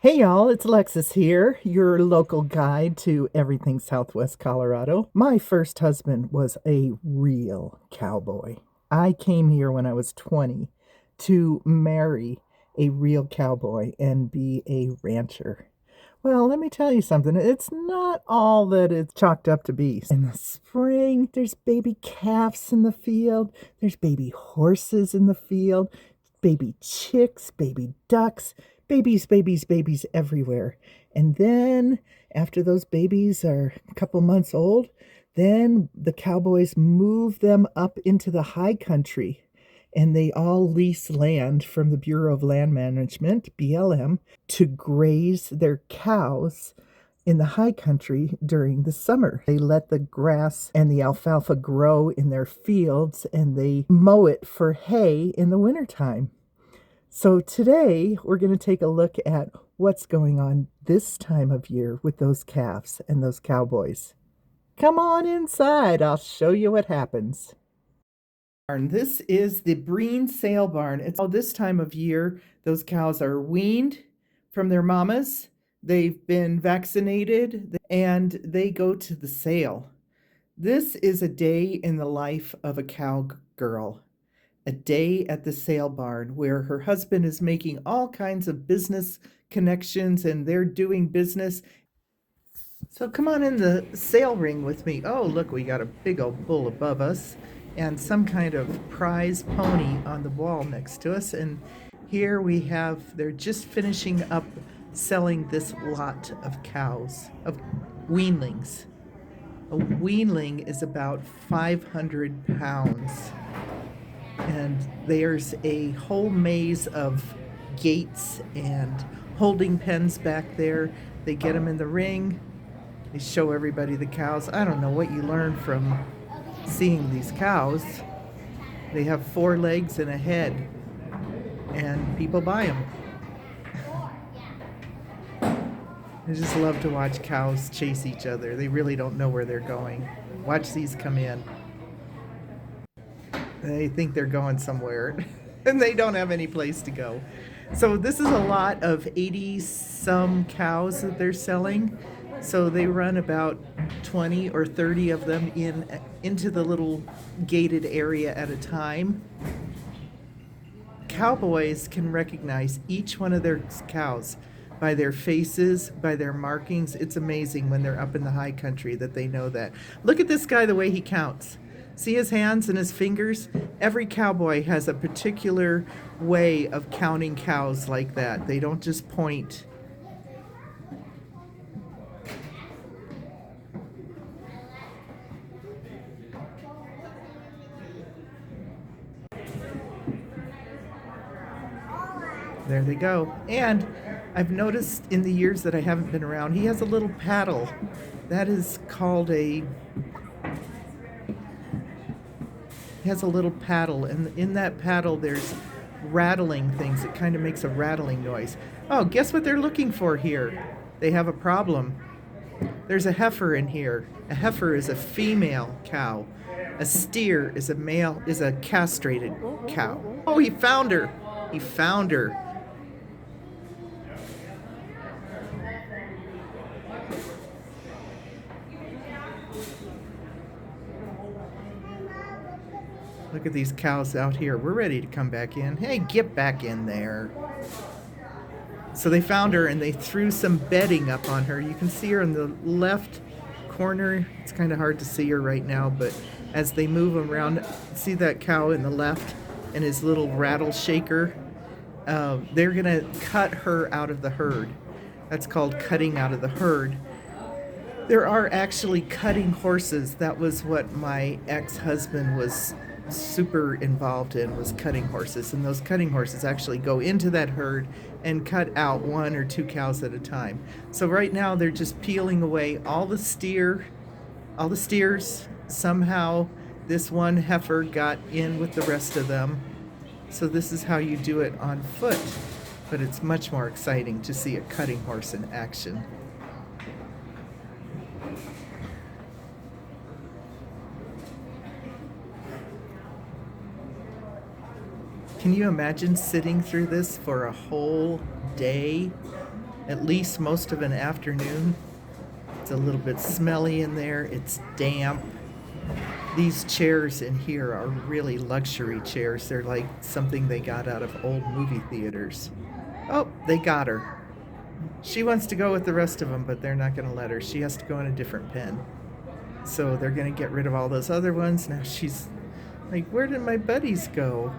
Hey y'all, it's Alexis here, your local guide to everything Southwest Colorado. My first husband was a real cowboy. I came here when I was 20 to marry a real cowboy and be a rancher. Well, let me tell you something. It's not all that it's chalked up to be. In the spring, there's baby calves in the field, there's baby horses in the field, baby chicks, baby ducks, babies everywhere. And then, after those babies are a couple months old, then the cowboys move them up into the high country and they all lease land from the Bureau of Land Management, BLM, to graze their cows in the high country during the summer. They let the grass and the alfalfa grow in their fields and they mow it for hay in the wintertime. So today we're going to take a look at what's going on this time of year with those calves and those cowboys. Come on inside, I'll show you what happens. This is the Breen Sale Barn. It's all this time of year. Those cows are weaned from their mamas. They've been vaccinated and they go to the sale. This is a day in the life of a cowgirl. A day at the sale barn where her husband is making all kinds of business connections and they're doing business. So come on in the sale ring with me. Oh, look, we got a big old bull above us and some kind of prize pony on the wall next to us. And here we have, they're just finishing up selling this lot of cows, of weanlings. A weanling is about 500 pounds. And there's a whole maze of gates and holding pens back there. They get them in the ring. They show everybody the cows. I don't know what you learn from seeing these cows. They have 4 legs and a head, and people buy them. I just love to watch cows chase each other. They really don't know where they're going. Watch these come in. They think they're going somewhere and they don't have any place to go. So this is a lot of 80 some cows that they're selling. So they run about 20 or 30 of them into the little gated area at a time. Cowboys can recognize each one of their cows by their faces, by their markings. It's amazing when they're up in the high country that they know that. Look at this guy, the way he counts. See his hands and his fingers? Every cowboy has a particular way of counting cows like that. They don't just point. There they go. And I've noticed in the years that I haven't been around, he has a little paddle. That is called a... He has a little paddle, and in that paddle there's rattling things. It kind of makes a rattling noise. Oh, guess what they're looking for here? They have a problem. There's a heifer in here. A heifer is a female cow. A steer is a castrated cow. Oh, he found her. He found her. Look at these cows out here. We're ready to come back in. Hey, get back in there. So they found her and they threw some bedding up on her. You can see her in the left corner. It's kind of hard to see her right now, but as they move around, see that cow in the left and his little rattle shaker? They're going to cut her out of the herd. That's called cutting out of the herd. There are actually cutting horses. That was what my ex-husband was super involved in, was cutting horses, and those cutting horses actually go into that herd and cut out 1 or 2 cows at a time. So right now they're just peeling away all the steers. Somehow this one heifer got in with the rest of them. So this is how you do it on foot, but it's much more exciting to see a cutting horse in action. Can you imagine sitting through this for a whole day? at least most of an afternoon. It's a little bit smelly in there. It's damp. These chairs in here are really luxury chairs. They're like something they got out of old movie theaters. Oh, they got her. She wants to go with the rest of them, but they're not going to let her. She has to go in a different pen. So they're going to get rid of all those other ones. Now she's like, where did my buddies go?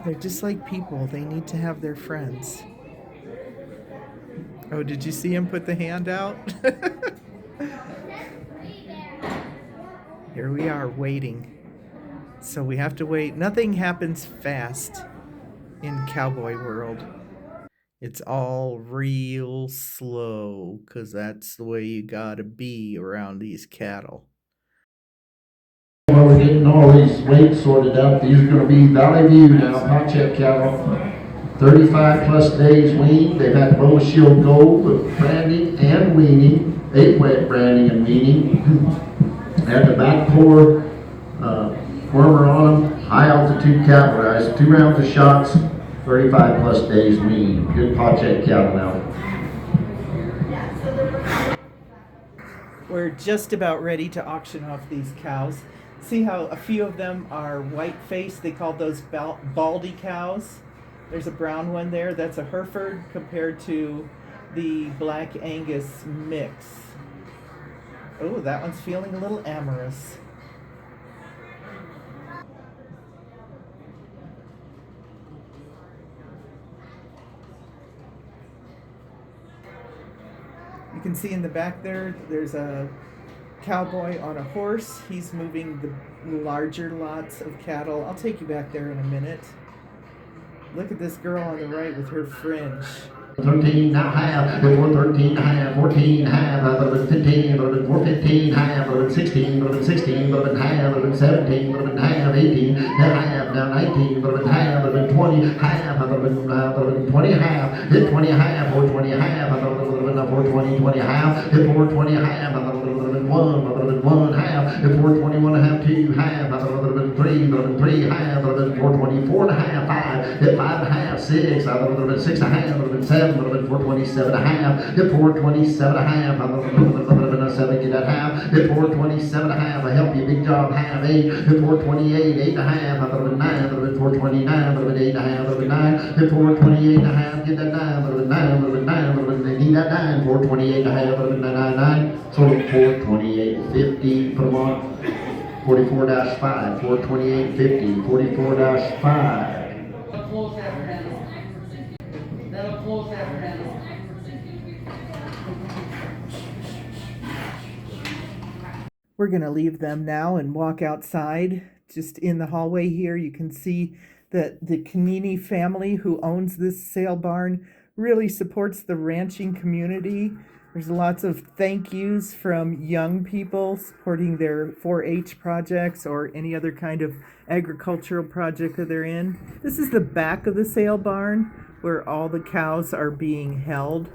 They're just like people. They need to have their friends. Oh, did you see him put the hand out? Here we are waiting. So we have to wait. Nothing happens fast in cowboy world. It's all real slow, 'cause that's the way you gotta be around these cattle. Well, we're getting all these weights sorted out. These are going to be Valley View now, hot check cattle. 35 plus days weaned. They've had both shield gold with branding and weaning, 8 wet branding and weaning. And the back pour warmer on them, high altitude cattle guys, 2 rounds of shots, 35 plus days weaned. Good hot check cattle now. We're just about ready to auction off these cows. See how a few of them are white-faced? They call those baldy cows. There's a brown one there. That's a Hereford compared to the Black Angus mix. Oh, that one's feeling a little amorous. You can see in the back there's a cowboy on a horse. He's moving the larger lots of cattle. I'll take you back there in a minute. Look at this girl on the right with her fringe. 13 and a half, 13 and a half, 14 and a half, 15, 415 half, 16, 16, half, 17, half, 18 and a half, now 19, half, 20 half, 20 half, hit 20 half, 420 half, 420, 20 half, hit 420 half, 1 half, hit 421 and a half, 2 half, 3 half, 424 and a half, 5, hit 5 and a half, 6, 6 and a half, 7, 427 and a half, hit 427 and a half, 7, get that half, hit 427 and a half, I help you, big job, half, 8, hit 428, 8 and a half, 9, 429, 8 and a half, 9, hit 428 and a half, get that 9, they need that 9, 428 and a half, 9, so 428.50, put them on, 44-5, 428.50, 44-5. We're going to leave them now and walk outside. Just in the hallway here, you can see that the Canini family who owns this sale barn really supports the ranching community. There's lots of thank yous from young people supporting their 4-H projects or any other kind of agricultural project that they're in. This is the back of the sale barn where all the cows are being held.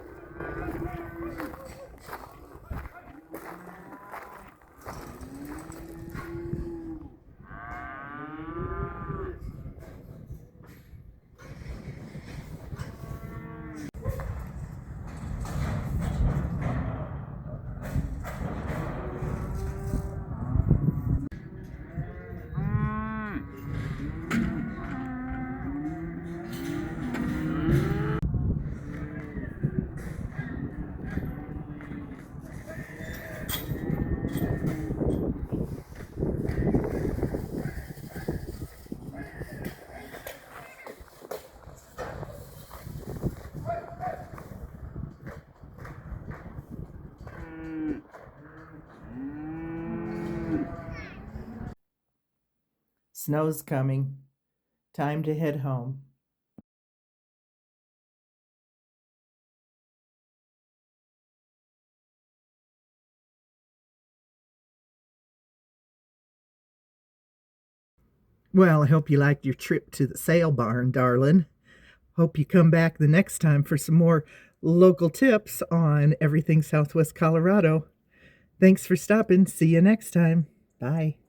Snow's coming. Time to head home. Well, I hope you liked your trip to the sale barn, darling. Hope you come back the next time for some more local tips on everything Southwest Colorado. Thanks for stopping. See you next time. Bye.